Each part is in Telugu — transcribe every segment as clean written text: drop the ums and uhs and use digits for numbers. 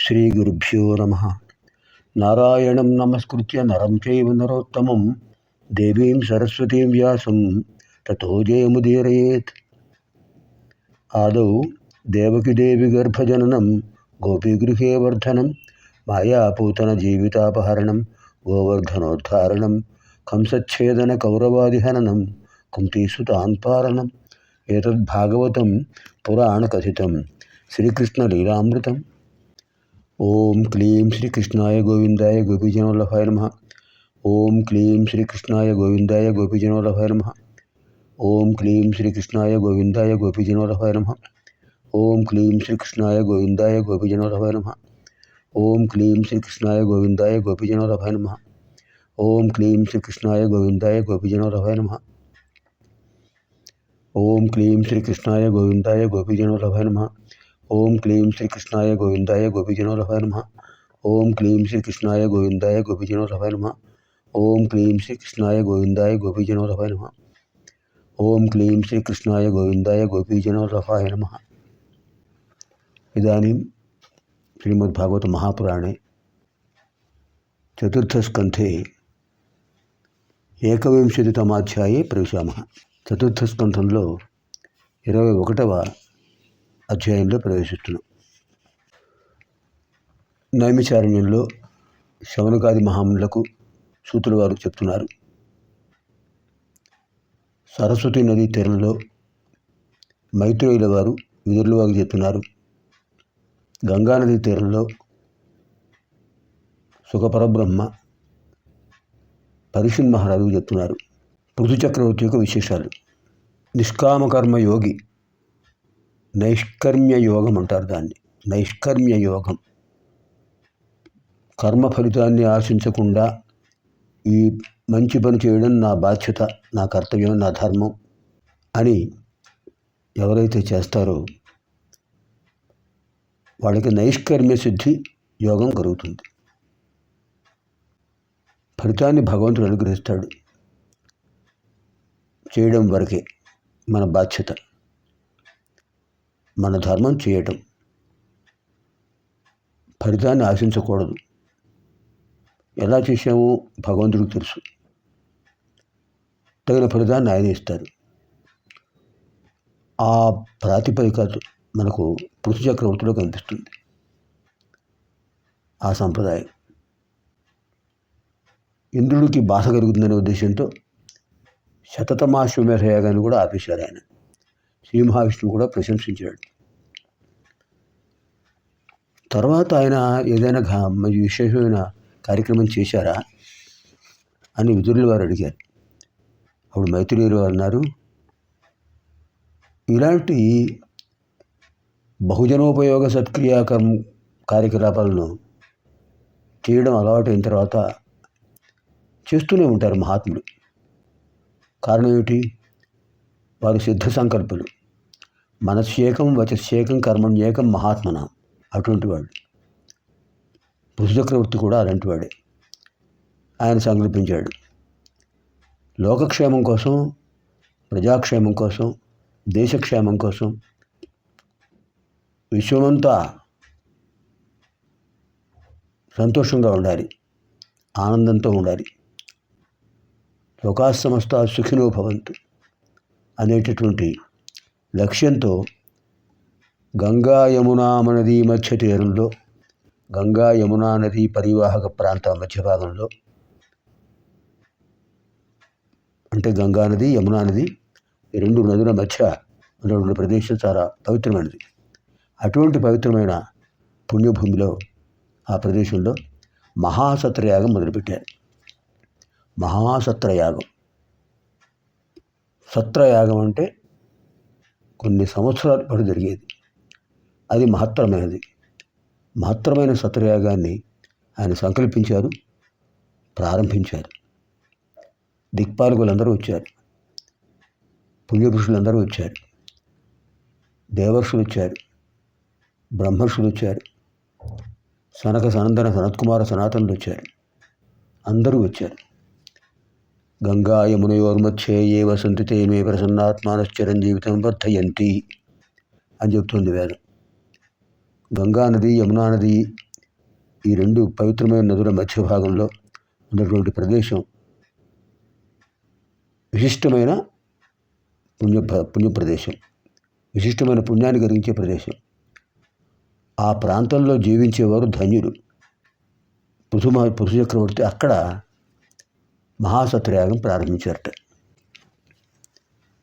శ్రీగురుభ్యో నమః. నారాయణం నమస్కృత్య నరం చైవ నరోత్తమం దేవీం సరస్వతీం వ్యాసం తతో జయముదీరయేత్. ఆదౌ దేవకీదేవి గర్భజననం గోపీగృహే వర్ధనం మాయాపూతన జీవితాపహరణం గోవర్ధనోద్ధారణం కంసచ్ఛేదన కౌరవాదిహననం కుంతీసుతాన్పారణం. ఏతద్భాగవతం పురాణకథితం శ్రీకృష్ణలీలామృతం. ఓం క్లీం శ్రీకృష్ణాయ గోవిందాయ గోపీజనవల్లభాయ నమః. ఓం క్లీం శ్రీకృష్ణాయ గోవిందాయ గోపీజనవల్లభాయ నమః. ఓం క్లీం శ్రీకృష్ణాయ గోవిందాయ గోపీజనవల్లభాయ నమః. ఓం క్లీం శ్రీకృష్ణాయ గోవిందాయ గోపీజనవల్లభాయ నమః. ఓం క్లీం శ్రీకృష్ణాయ గోవిందాయ గోపీజనవల్లభాయ నమః. ఓం క్లీం శ్రీకృష్ణాయ గోవిందాయ గోపీజనవల్లభాయ నమః. ఓం క్లీం శ్రీకృష్ణాయ గోవిందాయ గోపీజనవల్లభాయ నమః. ఓం క్లీం శ్రీకృష్ణాయ గోవిందాయ గోపీజనవల్లభాయ నమః. ఓం క్లీం శ్రీకృష్ణాయ గోవిందాయ గోపీజనవల్లభాయ నమః. ఓం క్లీం శ్రీకృష్ణాయ గోవిందాయ గోపీజనవల్లభాయ నమః. ఓం క్లీం శ్రీకృష్ణాయ గోవిందాయ గోపీజనవల్లభాయ నమః. ఇదానీం శ్రీమద్భాగవత మహాపురాణే చతుర్థస్కంధే ఏకవింశతితమాధ్యాయే ప్రవేశామः. చతుర్థస్కంధంలో 21వ అధ్యాయంలో ప్రవేశిస్తున్నాం. నైమిషారణ్యంలో శౌనకాది మహామునులకు సూతుల వారు చెప్తున్నారు. సరస్వతీ నదీ తీరంలో మైత్రేయుల వారు విదురుల వారు చెప్తున్నారు. గంగానదీ తీరంలో సుఖపరబ్రహ్మ పరీక్షణ్ మహారాజుకు చెప్తున్నారు. పృథు చక్రవర్తి యొక్క విశేషాలు. నిష్కామకర్మ యోగి, నైష్కర్మ్య యోగం అంటారు దాన్ని. నైష్కర్మ్య యోగం, కర్మ ఫలితాన్ని ఆశించకుండా ఈ మంచి పని చేయడం నా బాధ్యత, నా కర్తవ్యం, నా ధర్మం అని ఎవరైతే చేస్తారో వాళ్ళకి నైష్కర్మ్య సిద్ధి యోగం కలుగుతుంది. ఫలితాన్ని భగవంతుడు అనుగ్రహిస్తాడు. చేయడం వరకే మన బాధ్యత, మన ధర్మం చేయటం. ఫలితాన్ని ఆశించకూడదు. ఎలా చేసామో భగవంతుడికి తెలుసు. తగిన ఫలితాన్ని ఆయన ఇస్తారు. ఆ ప్రాతిపదిక మనకు పృథు చక్రవర్తిలో కనిపిస్తుంది ఆ సంప్రదాయం. ఇంద్రుడికి బాధ కలుగుతుందనే ఉద్దేశంతో శతతమాశ్వమేధ యాగాన్ని కూడా ఆపేశారు ఆయన. శ్రీ మహావిష్ణువు కూడా ప్రశంసించాడు. తర్వాత ఆయన ఏదైనా విశేషమైన కార్యక్రమం చేశారా అని విదురుల వారు అడిగారు. అప్పుడు మైత్రేయులు వారు అన్నారు, ఇలాంటి బహుజనోపయోగ సత్క్రియాకర్మ కార్యకలాపాలను చేయడం అలవాటు అయిన తర్వాత చేస్తూనే ఉంటారు మహాత్ములు. కారణం ఏమిటి? వారు సిద్ధ సంకల్పులు. మనస్యేకం వచస్యేకం కర్మణ్యేకం మహాత్మన. అటువంటి వాడు పృథు చక్రవర్తి కూడా అలాంటి వాడే. ఆయన సంకల్పించాడు. లోకక్షేమం కోసం, ప్రజాక్షేమం కోసం, దేశక్షేమం కోసం, విశ్వమంతా సంతోషంగా ఉండాలి, ఆనందంతో ఉండాలి. లోకా సమస్తా సుఖినో భవంతు అనేటటువంటి లక్ష్యంతో గంగా యమునా నదీ మధ్య తీరంలో, గంగా యమునా నదీ పరివాహక ప్రాంత మధ్య భాగంలో, అంటే గంగా నది, యమునా నది ఈ రెండు నదుల మధ్య ఉన్నటువంటి ప్రదేశం చాలా పవిత్రమైనది. అటువంటి పవిత్రమైన పుణ్యభూమిలో, ఆ ప్రదేశంలో మహాసత్రయాగం మొదలుపెట్టారు. మహాసత్రయాగం. సత్రయాగం అంటే కొన్ని సంవత్సరాల పాటు జరిగేది. అది మహత్తరమైనది. మహత్తరమైన సత్రయాగాన్ని ఆయన సంకల్పించారు, ప్రారంభించారు. దిక్పాలకులందరూ వచ్చారు, పుణ్యపురుషులందరూ వచ్చారు, దేవర్షులు వచ్చారు, బ్రహ్మర్షులు వచ్చారు, సనక సనందన సనత్కుమార సనాతనులు వచ్చారు. అందరూ వచ్చారు. గంగా యమునయోర్మధ్యే ఏ వసంతి తే మే ప్రసన్నాత్మానశ్చరంజీవితం వర్ధయంతి అని చెప్తుంది వేదం. గంగా నది, యమునా నది ఈ రెండు పవిత్రమైన నదుల మధ్య భాగంలో ఉన్నటువంటి ప్రదేశం విశిష్టమైన పుణ్య ప్రదేశం, విశిష్టమైన పుణ్యాన్ని కలిగించే ప్రదేశం. ఆ ప్రాంతంలో జీవించేవారు ధన్యులు. పృథు చక్రవర్తి అక్కడ మహాసత్రయాగం ప్రారంభించారట.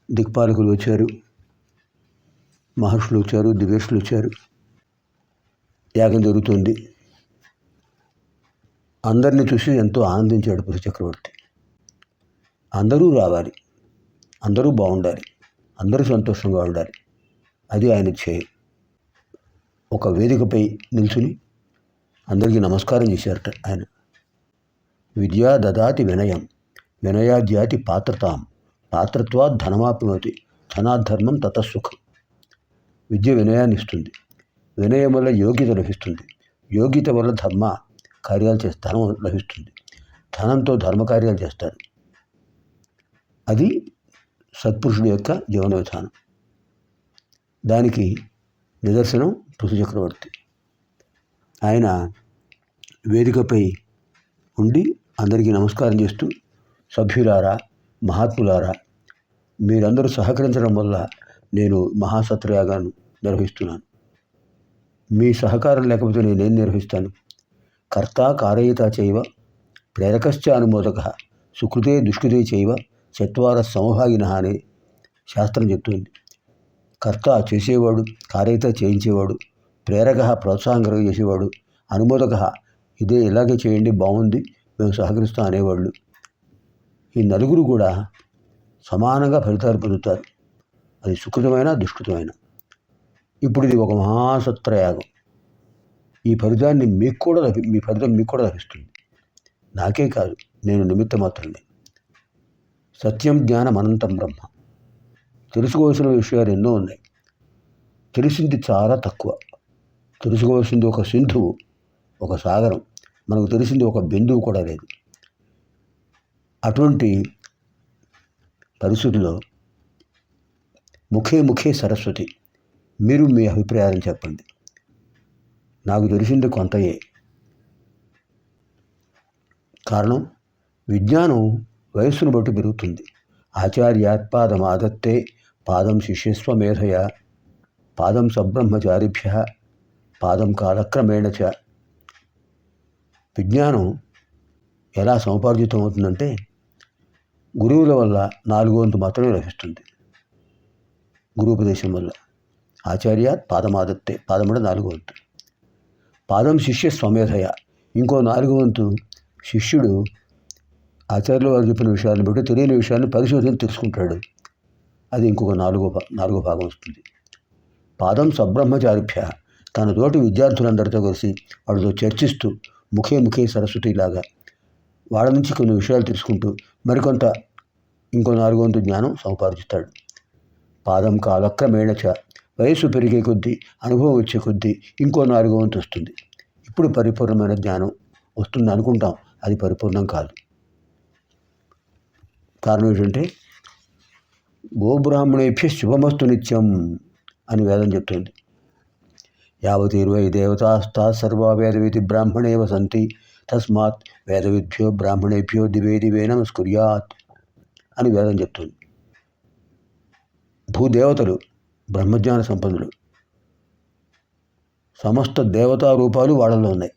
దిక్పాలకులు వచ్చారు, మహర్షులు వచ్చారు, దివ్యర్షులు వచ్చారు. యాగం జరుగుతుంది. అందరినీ చూసి ఎంతో ఆనందించాడు పృథు చక్రవర్తి. అందరూ రావాలి, అందరూ బాగుండాలి, అందరూ సంతోషంగా ఉండాలి, అది ఆయన ధ్యేయం. ఒక వేదికపై నిల్చుని అందరికీ నమస్కారం చేశారట ఆయన. విద్యా దదాతి వినయం, వినయాద్యాతి పాత్రతాం, పాత్రత్వాత్ ధనమాప్నోతి, ధనాద్ధర్మం తతసుఖం. విద్య వినయాన్ని ఇస్తుంది, వినయం వల్ల యోగ్యత లభిస్తుంది, యోగ్యత వల్ల ధర్మ కార్యాలు ధనం లభిస్తుంది, ధనంతో ధర్మకార్యాలు చేస్తారు. అది సత్పురుషుడి యొక్క జీవన విధానం. దానికి నిదర్శనం పృథు చక్రవర్తి. ఆయన వేదికపై ఉండి అందరికీ నమస్కారం చేస్తూ, సభ్యులారా, మహాత్ములారా, మీరందరూ సహకరించడం వల్ల నేను మహాసత్రయాగాన్ని నిర్వహిస్తున్నాను. మీ సహకారం లేకపోతే నేనేం నిర్వహిస్తాను? కర్త కారయిత చైవ ప్రేరకశ్చ అనుమోదక సుకృతే దుష్కృతే చైవ చత్వార సమభాగిన అనే శాస్త్రం చెప్తుంది. కర్త చేసేవాడు, కారయిత చేయించేవాడు, ప్రేరక ప్రోత్సాహం కలుగజేసేవాడు, అనుమోదక ఇదే ఇలాగే చేయండి బాగుంది మేము సహకరిస్తాం అనేవాళ్ళు. ఈ నలుగురు కూడా సమానంగా ఫలితాలు పొందుతారు, అది సుకృతమైన దుష్కృతమైన. ఇప్పుడు ఇది ఒక మహాసత్రయాగం. ఈ ఫలితాన్ని మీ ఫలితం మీకు కూడా లభిస్తుంది. నాకే కాదు, నేను నిమిత్త మాత్రమే. సత్యం జ్ఞానం అనంతం బ్రహ్మ. తెలుసుకోవాల్సిన విషయాలు ఎన్నో ఉన్నాయి, తెలిసింది చాలా తక్కువ. తెలుసుకోవాల్సింది ఒక సింధువు, ఒక సాగరం, మనకు తెలిసింది ఒక బిందువు కూడా లేదు. అటువంటి పరిస్థితుల్లో ముఖే సరస్వతి, మీరు మీ అభిప్రాయాలను చెప్పండి. నాకు తెలిసింది కొంతయే. కారణం, విజ్ఞానం వయస్సును బట్టి పెరుగుతుంది. ఆచార్యాత్పాదం ఆదత్తే పాదం శిష్యస్వ మేధయ, పాదం సబ్రహ్మచారిభ్య, పాదం కాలక్రమేణ చ. విజ్ఞానం ఎలా సముపార్జితం అవుతుందంటే గురువుల వల్ల 4వ వంతు మాత్రమే లభిస్తుంది. గురువుపదేశం వల్ల. ఆచార్యాత్ పాదమాదత్తే, పాదం అంటే 4వ వంతు. పాదం శిష్య స్వమేధయ, ఇంకో 4వ వంతు శిష్యుడు ఆచార్యుల వారు చెప్పిన విషయాలను బట్టి తెలియని విషయాన్ని పరిశోధన తెలుసుకుంటాడు, అది ఇంకొక 4వ భాగం వస్తుంది. పాదం సబ్రహ్మచారిభ్య, తన తోటి విద్యార్థులందరితో కలిసి వాళ్ళతో చర్చిస్తూ ముఖే సరస్వతిలాగా వాళ్ళ నుంచి కొన్ని విషయాలు తెలుసుకుంటూ మరికొంత ఇంకో 4వ వంతు జ్ఞానం సముపార్జిస్తాడు. పాదం కాలక్రమేణ చ, వయస్సు పెరిగే కొద్దీ, అనుభవం వచ్చే కొద్దీ ఇంకో 4వ వంతు వస్తుంది. ఇప్పుడు పరిపూర్ణమైన జ్ఞానం వస్తుంది అనుకుంటాం, అది పరిపూర్ణం కాదు. కారణం ఏంటంటే గోబ్రాహ్మణేభ్య శుభమస్తు నిత్యం అని వేదం చెప్తుంది. యావతీర్వై దేవతాస్తా సర్వా వేదవిధి బ్రాహ్మణే వసంతి, తస్మాత్ వేదవిద్భ్యో బ్రాహ్మణేభ్యో దివే నమస్కుర్యాత్ అని వేదం చెప్తుంది. భూదేవతలు బ్రహ్మజ్ఞాన సంపన్నులు, సమస్త దేవతా రూపాలు వాళ్ళలో ఉన్నాయి.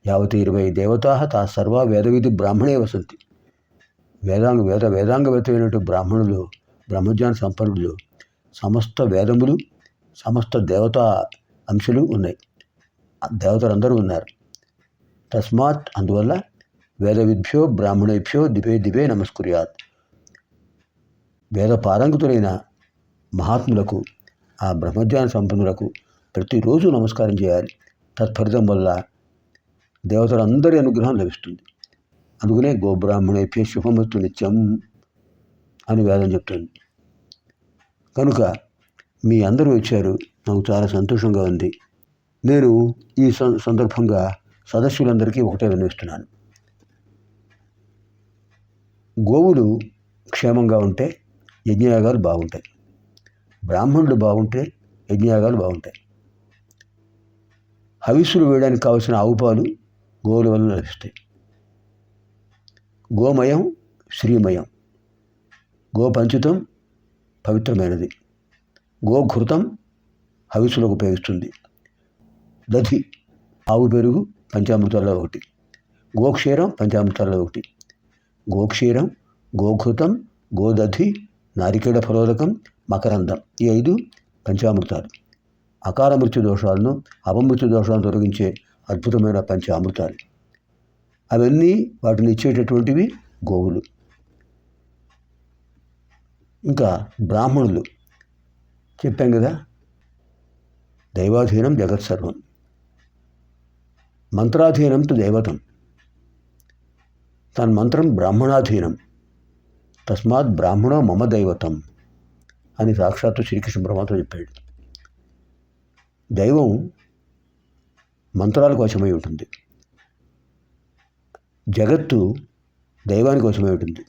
యావతీర్వై దేవతా తా సర్వా వేదవిధి బ్రాహ్మణే వసంతి. వేదాంగవేత్తమైనటువంటి బ్రాహ్మణులు, బ్రహ్మజ్ఞాన సంపన్నులు, సమస్త వేదములు, సమస్త దేవతా అంశాలు ఉన్నాయి, దేవతలందరూ ఉన్నారు. తస్మాత్, అందువల్ల వేదవిద్భ్యో బ్రాహ్మణేభ్యో దివే నమస్కుర్యాత్. వేద పారంగతులైన మహాత్ములకు, ఆ బ్రహ్మజ్ఞాన సంపన్నులకు ప్రతిరోజు నమస్కారం చేయాలి. తత్ఫలితం వల్ల దేవతలందరి అనుగ్రహం లభిస్తుంది. అందుకనే గోబ్రాహ్మణేభ్య శుభమస్తు నిత్యం అని వేదం చెప్తుంది. కనుక మీ అందరూ వచ్చారు, నాకు చాలా సంతోషంగా ఉంది. నేను ఈ సందర్భంగా సదస్సులందరికీ ఒకటే వినిపిస్తున్నాను. గోవులు క్షేమంగా ఉంటే యజ్ఞయాగాలు బాగుంటాయి, బ్రాహ్మణులు బాగుంటే యజ్ఞయాగాలు బాగుంటాయి. హవిస్సులు వేయడానికి కావలసిన ఆవు పాలు గోవుల వల్ల లభిస్తాయి. గోమయం శ్రీమయం, గోపంచితం పవిత్రమైనది, గోఘృతం హవిస్సులకు ఉపయోగిస్తుంది, దధి ఆవు పెరుగు పంచామృతాల్లో ఒకటి, గోక్షీరం పంచామృతాల్లో ఒకటి. గోక్షీరం, గోఘృతం, గోదధి, నారికేళ ఫలోదకం, మకరందం, ఈ 5 పంచామృతాలు. అకాల మృత్యు దోషాలను, అపమృత్యు దోషాలను తొలగించే అద్భుతమైన పంచామృతాలు. అవన్నీ వాటిని ఇచ్చేటటువంటివి గోవులు. ఇంకా బ్రాహ్మణులు చెప్పాం కదా, దైవాధీనం జగత్సర్వం, మంత్రాధీనం తు దైవతం, తన్మంత్రం బ్రాహ్మణాధీనం, తస్మాత్ బ్రాహ్మణో మమ దైవతం అని సాక్షాత్తు శ్రీకృష్ణ పరమాత్మ చెప్పాడు. దైవం మంత్రాలకు వశమై ఉంటుంది, జగత్తు దైవానికి వశమై ఉంటుంది.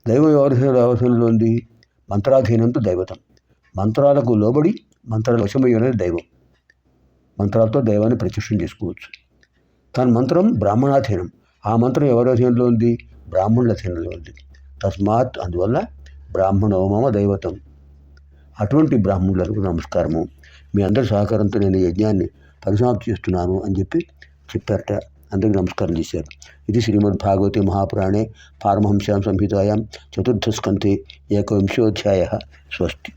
దైవం ఎవరి అవసరంలో ఉంది? మంత్రాధీనంతో దైవతం. మంత్రాలకు లోబడి మంత్రాల వశమై అనేది దైవం. మంత్రాలతో దైవాన్ని ప్రత్యక్షం చేసుకోవచ్చు. తన మంత్రం బ్రాహ్మణాధీనం, ఆ మంత్రం ఎవరి అధీనంలో ఉంది? బ్రాహ్మణుల అధీనంలో ఉంది. తస్మాత్, అందువల్ల బ్రాహ్మణో మమ దైవతం. అటువంటి బ్రాహ్మణులకు నమస్కారము, మీ అందరి సహకారంతో నేను యజ్ఞాన్ని పరిసమాప్తి చేస్తున్నాను అని చెప్పారట. అందరికీ నమస్కారం చేశారు. ఇది శ్రీమద్భాగవతే మహాపురాణే పారమహంస్యాం సంహితాయాం 4th స్కంధే 1వింశోऽధ్యాయः. స్వస్తి.